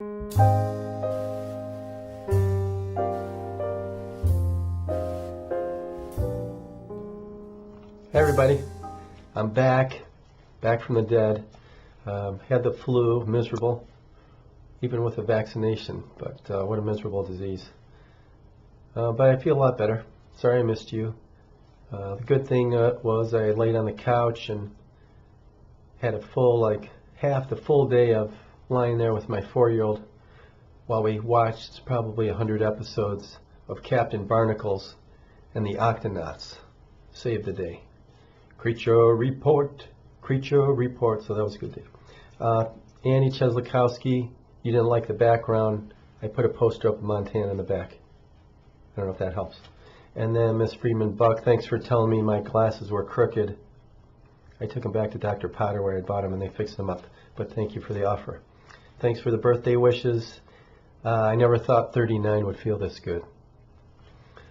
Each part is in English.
Hey everybody, I'm back from the dead. Had the flu, miserable, even with a vaccination, but what a miserable disease. But I feel a lot better. Sorry I missed you. The good thing was I laid on the couch and had a full, half the full day of lying there with my 4-year-old while we watched probably 100 episodes of Captain Barnacles and the Octonauts. Saved the day. Creature report, so that was a good day. Annie Cheslakowski, you didn't like the background. I put a poster up of Montana in the back. I don't know if that helps. And then Miss Freeman Buck, thanks for telling me my glasses were crooked. I took them back to Dr. Potter where I bought them and they fixed them up. But thank you for the offer. Thanks for the birthday wishes. I never thought 39 would feel this good.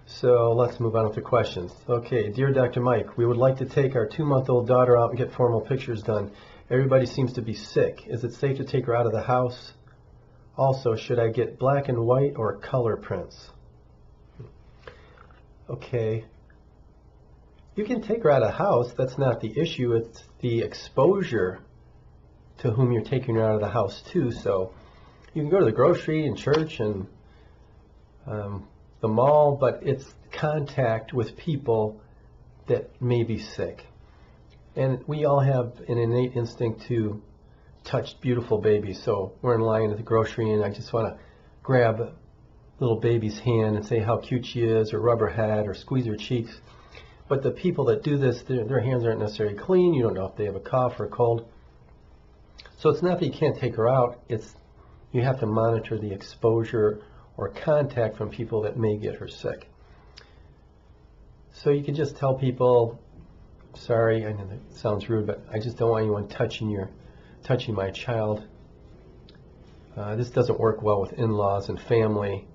So let's move on with the questions. Okay, dear Dr. Mike, we would like to take our 2-month-old daughter out and get formal pictures done. Everybody seems to be sick. Is it safe to take her out of the house? Also, should I get black and white or color prints? Okay. You can take her out of the house. That's not the issue. It's the exposure to whom you're taking her out of the house to. So you can go to the grocery and church and the mall, but it's contact with people that may be sick. And we all have an innate instinct to touch beautiful babies. So we're in line at the grocery and I just want to grab a little baby's hand and say how cute she is, or rub her head, or squeeze her cheeks. But the people that do this, their hands aren't necessarily clean. You don't know if they have a cough or a cold. So it's not that you can't take her out, it's you have to monitor the exposure or contact from people that may get her sick. So you can just tell people, sorry, I know that sounds rude, but I just don't want anyone touching my child. This doesn't work well with in-laws and family,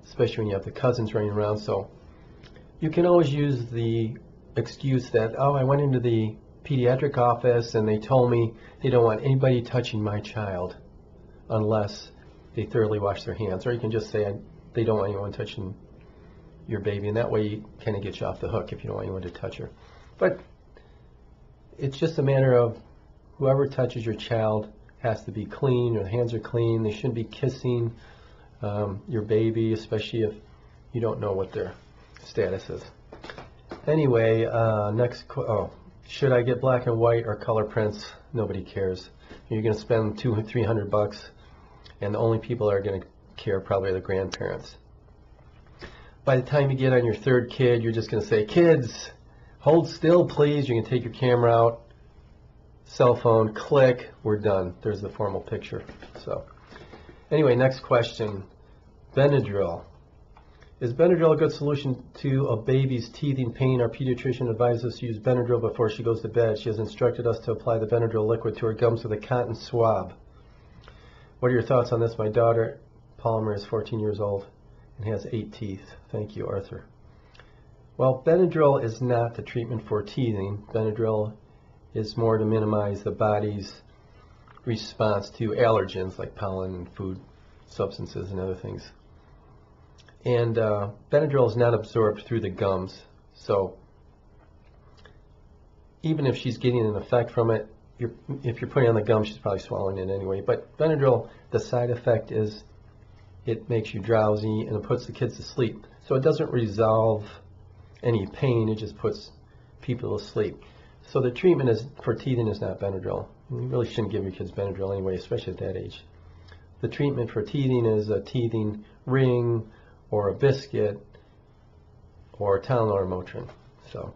especially when you have the cousins running around. So you can always use the excuse that, oh, I went into the pediatric office and they told me they don't want anybody touching my child unless they thoroughly wash their hands. Or you can just say they don't want anyone touching your baby, and that way you kind of get you off the hook if you don't want anyone to touch her. But it's just a matter of whoever touches your child has to be clean, or the hands are clean. They shouldn't be kissing your baby, especially if you don't know what their status is. Anyway, should I get black and white or color prints? Nobody cares. You're going to spend $200-300, and the only people that are going to care probably are the grandparents. By the time you get on your 3rd kid, you're just going to say, kids, hold still, please. You can take your camera out, cell phone, click, we're done. There's the formal picture. So, anyway, next question. Benadryl. Is Benadryl a good solution to a baby's teething pain? Our pediatrician advises us to use Benadryl before she goes to bed. She has instructed us to apply the Benadryl liquid to her gums with a cotton swab. What are your thoughts on this? My daughter, Palmer, is 14 years old and has 8 teeth. Thank you, Arthur. Well, Benadryl is not the treatment for teething. Benadryl is more to minimize the body's response to allergens like pollen and food substances and other things. And Benadryl is not absorbed through the gums, so even if she's getting an effect from it, if you're putting it on the gum, she's probably swallowing it anyway. But Benadryl, the side effect is it makes you drowsy and it puts the kids to sleep. So it doesn't resolve any pain, it just puts people to sleep. So the treatment for teething is not Benadryl. You really shouldn't give your kids Benadryl anyway, especially at that age. The treatment for teething is a teething ring or a biscuit or Tylenol or Motrin. So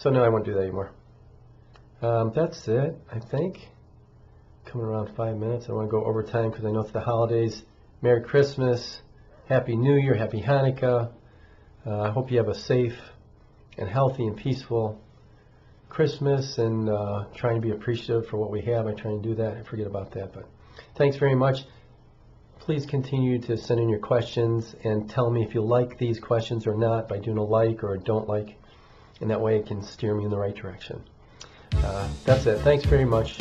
no, I won't do that anymore. That's it, I think. Coming around 5 minutes. I want to go over time because I know it's the holidays. Merry Christmas, Happy New Year, Happy Hanukkah. I hope you have a safe and healthy and peaceful Christmas, and try and be appreciative for what we have. I try and do that. I forget about that, but thanks very much. Please continue to send in your questions and tell me if you like these questions or not by doing a like or a don't like, and that way it can steer me in the right direction. That's it. Thanks very much.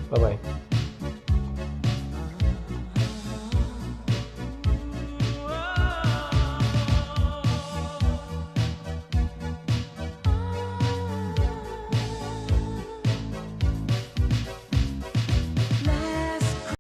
Bye-bye.